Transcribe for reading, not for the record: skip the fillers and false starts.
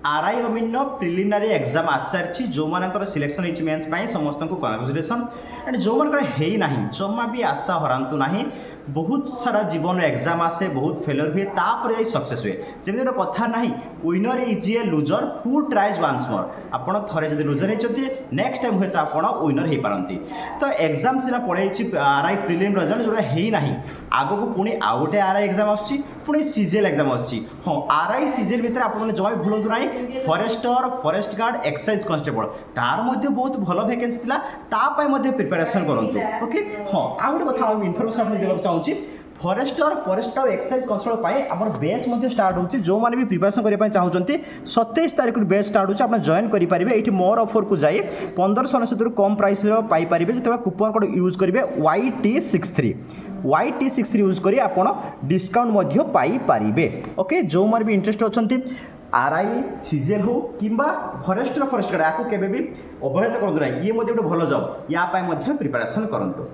RI अमीन preliminary exam आसी सारी जो मानकर सिलेक्शन होती मेन्स समस्त को कंग्रेचुलेसन एंड जो मानकर है ना जमा भी आशा हरातु ना बहुत सारा जीवन एग्जाम आसे बहुत फेलर हुए तापर जाई सक्सेस हुए जमी गोटे कथा ना winner is a loser who tries once more आपड़ थे जब लुजर होती नेक्स्ट टाइम हूँ आप विनर हो पारती तो एग्जाम सीना पड़े आरआई प्रिलिम रिजल्ट जोटा है ना आग को पुणी आउ गोटे आरआई एग्जाम आसुच्ची सीजीएल एग्जाम आसुच्ची हाँ आरआई सीजीएल भितर आप जमा भी भूलु ना forester forest guard excise constable तार मध्य बहुत भल भैकेन्सी थिला तापाई मध्य प्रिपेरेसन करंतु ओके हाँ आ गोटे कथा इनफर्मेशन आपको देवाक चाहूँगी फरेस्टर फरेस्ट और एक्साइज कन्स्टेबल पाई आमर बैच मध्य स्टार्ट होची जो माने भी प्रिपरेशन करने चाहूँगी 27 तारीख बैच स्टार्ट होची आप जॉइन करेंगे ये मोर ऑफर को जाए 1590 कम प्राइस पाइपर जो कूपन कोड यूज करेंगे YT63 यूज करी आप डिस्काउंट पाइपर ओके जो माने भी इंटरेस्ट अच्छा आरआई सीजीएल हो कि फरेस्टर फरेस्ट गार्ड आपको केवे भी अवहेला करूँ ना ये गोटे भल जॉब या प्रिपेरेसन करूँ।